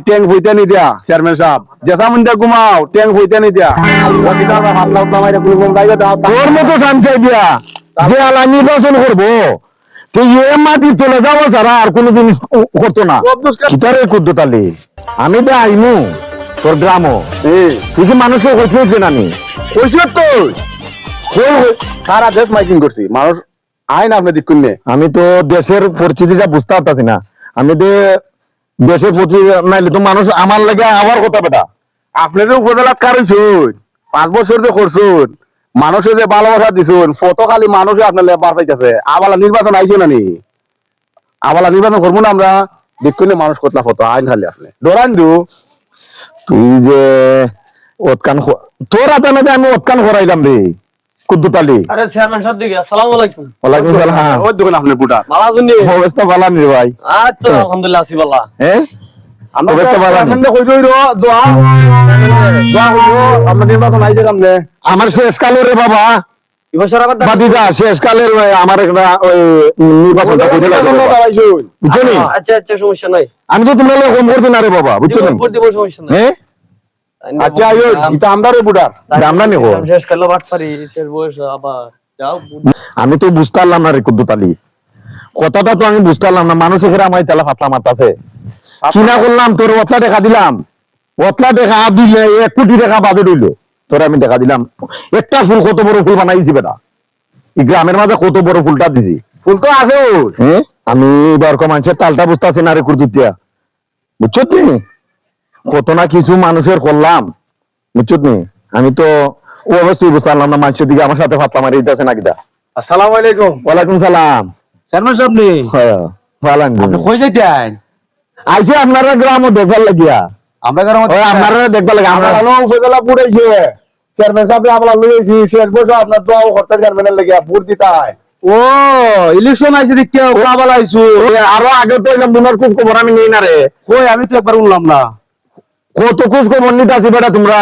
Tank হইতে নি দিয়া চেয়ারম্যান সাহেব জেসা মুন্ডা ঘুমাও ট্যাঙ্ক হইতে নি দিয়া তোর মতো সামসাই দিয়া যে আলা নির্বাচন করবো তো মাটি চলে যাবো ছাড়া আর কোনো জিনিস করতো না কিতারে কুদ্দুতালি আমি তো আইনু তোর গ্রামও তুই কি মানুষের হইতে না আমি কইছি তো সারা দেশ মাইকিং করছি মানুষ আইন আপনি দেখুন আমি তো দেশের পরিস্থিতিটা বুঝতে পারতাছি না আমি তো দেশের প্রতি নাইলে তো মানুষ আমার লাগে আবার কথা বেটা আপনি যে উপজেলাত কারইছুন 5 বছর যে করছুন মানুষে যে ভালোবাসা দিছুন ফটো খালি মানুষে আপনার বাঁচাইতেছে আবালা নির্বাচন আইছে না নি আবালা নির্বাচন করবো না আমরা দেখুন মানুষ কতলা ফটো আইন খালি আপনি ডরান দু তুই যে ওতকান তোর হাতে না আমি ওতকান করাইলাম রে কুদ্দুতালি আরে চেয়ারম্যান সাহেব দিকে আসসালামু আলাইকুম। ওয়ালাইকুম সালাম ওই দেখুন আপনি বুটা ভালো আছেন নি? অবস্থা ভালো নি ভাই আচ্ছা আলহামদুলিল্লাহ আছি ভালো। হ্যাঁ আমরা অবস্থা ভালো নি? কই কই রো দোয়া দোয়া কইও আমরা নির্বাচন আইছে সামনে আমার শেষ কালের রে বাবা এবছর আবার বাদিদা শেষ কালের আমার একটা ওই নির্বাচনটা কইতে লাগে বুঝছো নি আচ্ছা আচ্ছা সমস্যা নাই। আমি তো তোমরা লোক কম করছি না রে বাবা বুঝছো নি দিব সমস্যা নাই। হ্যাঁ আচ্ছা আইও এটা আমদারে বুটার আমরা নিব শেষ কালো বাট পারি শেষ বয়স আবার যাও। আমি তো বুঝতে পারলাম না রে কুদ্দুতালি কথাটা তো আমি বুঝতে পারলাম না মানুষ এখানে আমার তেলা ফাতলা মারতাছে কিনা করলাম তোর ওতলা দেখা দিলাম ওতলা দেখা দিলে 1 কোটি টাকা বাজেট হইলো তোর আমি দেখা দিলাম একটা ফুল কত বড় ফুল বানাইছি বেটা এই গ্রামের মাঝে কত বড় ফুলটা দিছি ফুল তো আছে হ্যাঁ আমি দরকার মানুষের তালটা বুঝতেছি না রে কুর্দুতিয়া বুঝছো নি কত না কিছু মানুষের করলাম বুঝছো নি আমি তো ও অবস্থায় বুঝতে পারলাম না মানুষের দিকে আমার সাথে ফাতলা মারি দিতেছে না কিটা আসসালামু আলাইকুম ওয়ালাইকুম সালাম চেয়ারম্যান সাহেব নি হ্যাঁ ভালো কই যাইতেন আইসে আপনারা গ্রামও দেখবার লাগিয়া আমরা গ্রাম ওই আপনারা দেখবার লাগে আমরা আমরা উপজেলা পুরাইছে চেয়ারম্যান সাহেব আমরা লইছি শেষ বছর আপনার দোয়া করতে চেয়ারম্যানের লাগিয়া ভোট দিতাই ও ইলেকশন আইছে দেখতে কাবাল আইছো আরো আগে তো এরকম বুনার খোঁজ খবর আমি নেই না রে কই আমি তো একবার উনলাম না কত খোঁজ খবর নিতে আছি বেটা তোমরা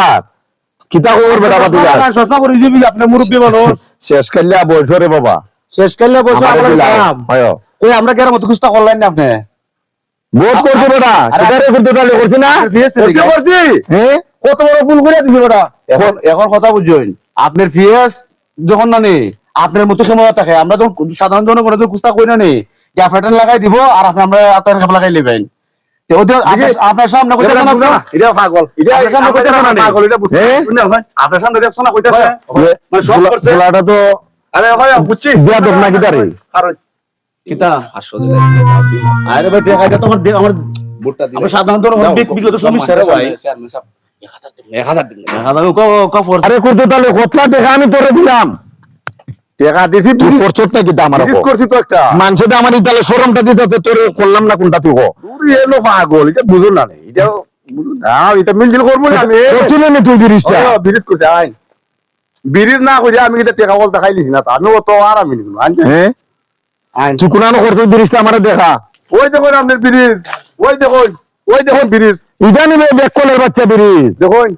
কিতা খবর বেটা বাতিলা সস্তা করে দিবি আপনি মুরব্বী মানুষ শেষ কাল্লা বয়স রে বাবা শেষ কালে বছর আমারে আমরা দিলা। কাম হয় কই আমরা কেন মত খুস্তা করলেন না আপনি ভোট করছো বেটা কিতারে করতে তাহলে করছি না করছি করছি হ্যাঁ কত বড় ফুল করে দিছি বেটা এখন এখন কথা বুঝছেন আপনার ফিএস যখন না নেই আপনার মতো সময় থাকে আমরা যখন সাধারণ জনগণের তো খুস্তা কই না নেই গ্যাপ প্যাটার্ন লাগাই দিব আর আমরা আপনার গ্যাপ লাগাই নেবেন তো ওদের আপনার সামনে কইতে না এটা পাগল এটা সামনে কইতে না পাগল এটা বুঝছেন আপনার সামনে দেখছ না কইতাছে মানে সব করছে খেলাটা তো আরে ভাই বুঝছি দিয়া দেব না কিতারে কারণ কিতা 500 দিলে আরে ভাই দেখা যায় তোমার আমার ভোটটা দিলে আমরা সাধারণ জনগণ বিগত সমস্যা রে ভাই 1000 দিন 1000 ক আরে করতে তাহলে কতলা টাকা আমি তোরে দিলাম টাকা দিছি তুই করছস নাকি দাম আমার রিস্ক করছি তো একটা মানুষটা আমার তাহলে শরমটা দিতেছে তোরে করলাম না কোনটা তুই কো তুই এলো পাগল এটা বুঝুন না এটা বুঝুন না এটা মিলজিল করবো না আমি করছিলি না তুই বিরিশটা ব্রিজ করছি আইন ব্রিজ না কইরা আমি এটা টাকা বলতে খাইলিছি না আমি তো আর আমি নিব আইন হ্যাঁ আইন তুই কোনানো করছিস বিরিশটা আমারে দেখা ওই দেখুন আপনার ব্রিজ ওই দেখুন ব্রিজ ইটা নিবে বেকলের বাচ্চা বিরিশ দেখুন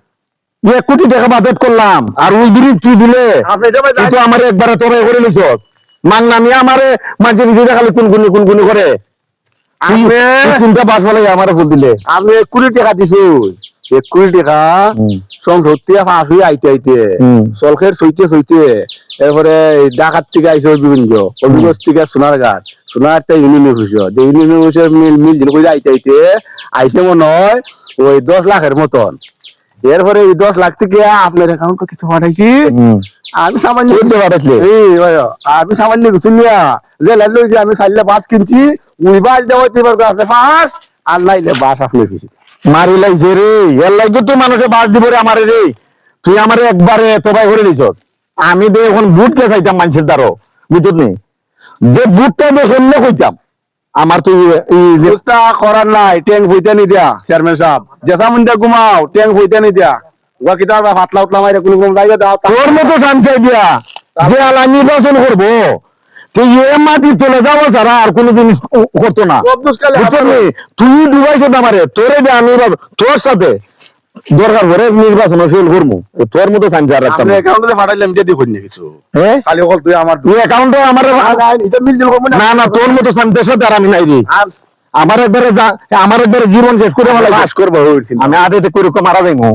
1 কোটি টাকা বাজেট করলাম আর ওই বিরিশ তুই দিলে আপনি যাবে তুই তো আমারে একবারে তোরে করে নিছস মান নামি আমারে মাঝে নিজে খালি কোন করে আপনি চিন্তা বাস বলে আমারে ফুল দিলে আমি 1 কোটি টাকা দিছো 1 কোটি টাকা সব ধরতে ফাঁস হয়ে আইতে সলখের সইতে এরপরে ডাকাত থেকে আইসো বিভিন্ন অভিগজ থেকে সোনারটা ইউনিয়ন অফিস ইউনিয়ন অফিসের মিল দিন করে আইতে আইসে মনে হয় ওই 10 লাখের মতন এরপরে ওই 10 লাখ থেকে আপনার অ্যাকাউন্ট কিছু পাঠাইছি আমি সামান্য আমি সামান্য কিছু নিয়া যে লাগলো আমি চাইলে বাস কিনছি ওই বাস দেওয়া আপনি বাস আর নাইলে বাস আপনি ফিসি মারি লাইছে রে এর লাগে তো মানুষে বাস দিব রে আমারে রে তুই আমারে একবারে তোবাই করে নিছস আমি দে এখন বুট কে চাইতাম মানুষের দ্বারো বুঝত নি যে বুটটা দেখে কইতাম আমার তো এই যে চেষ্টা করার নাই ট্যাঙ্ক হইতে নি দিয়া চেয়ারম্যান সাহেব জেসা মুন্ডা ঘুমাও ট্যাঙ্ক হইতে নি দিয়া ওয়া কিতাব ফাতলা উতলা মাইরা কোন কোন জায়গা দাও তোর মতো সামসাই দিয়া যে আলা নির্বাচন করবো তো মাটি চলে যাবো ছাড়া আর কোনো জিনিস করতো না বুঝছো নি তুই ডুবাইছ আমারে তোরে দে আমি তোর সাথে দরকার করে নির্বাচন ফেল করবো তোর মতো সামসাই রাখতাম আপনি অ্যাকাউন্টে পাঠাইলাম এটা দেখুন না কিছু হ্যাঁ খালি বল তুই আমার তুই অ্যাকাউন্টে আমার এটা মিল দিল না না তোর মতো সামসাইর সাথে আর আমি নাই রে আমার একবারে জীবন শেষ করে ফেলাই পাস করবো হয়েছিল আমি আগে করে মারা যাইমু